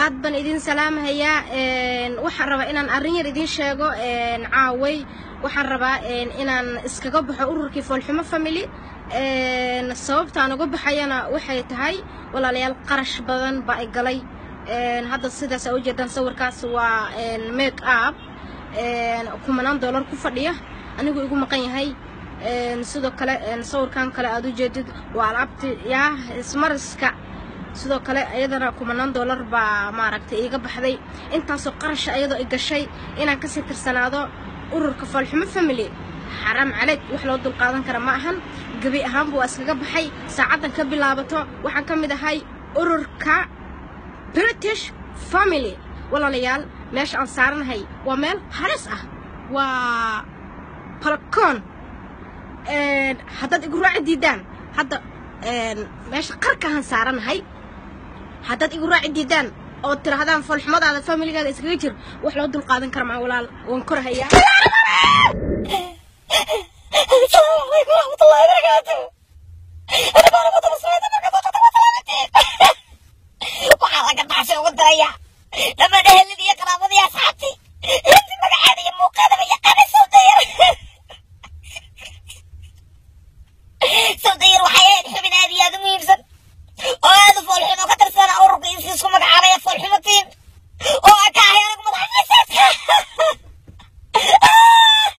aad ban idin salaamaya waxaan rabaa inaan arrin yar idin sheego caaway waxaan rabaa inaan iskaga baxo ururkii Foolxumo family sababtaan uga baxayana waxay tahay walaalayaal qarash badan baa ay galay hadda sidaas oo jeedan sawirkaas waa make up $10 ku fadhiya anigu igu maqan yahay sidoo kale sawirkan kale aad u jeedid waa alaabti yaa ismariska sidoo kale ayadana $10 baa maaragtay iga baxday intaas oo qarash ayadoo ay gashay inaan ka sii tirsanaado ururka Foolxumo family حرام عليك وحلو دول قادن كرا ما أهن قبي أهم بو أسكجا بحي ساعة كبلابته وحن كم ده هاي أوركا بريتش فاميلي والله ليال ماش أنصارنا هاي ومال حرسة و بلكون حتى تقول عديدان حتى ماش قركة هنصارنا هاي حتى تقول عديدان أو ترى هذا فالحمد هذا فاميلي هذا إسكجير وحلو دول قادن كرا مع ولا ونكره هي السلام عليكم ورحمة الله وبركاته.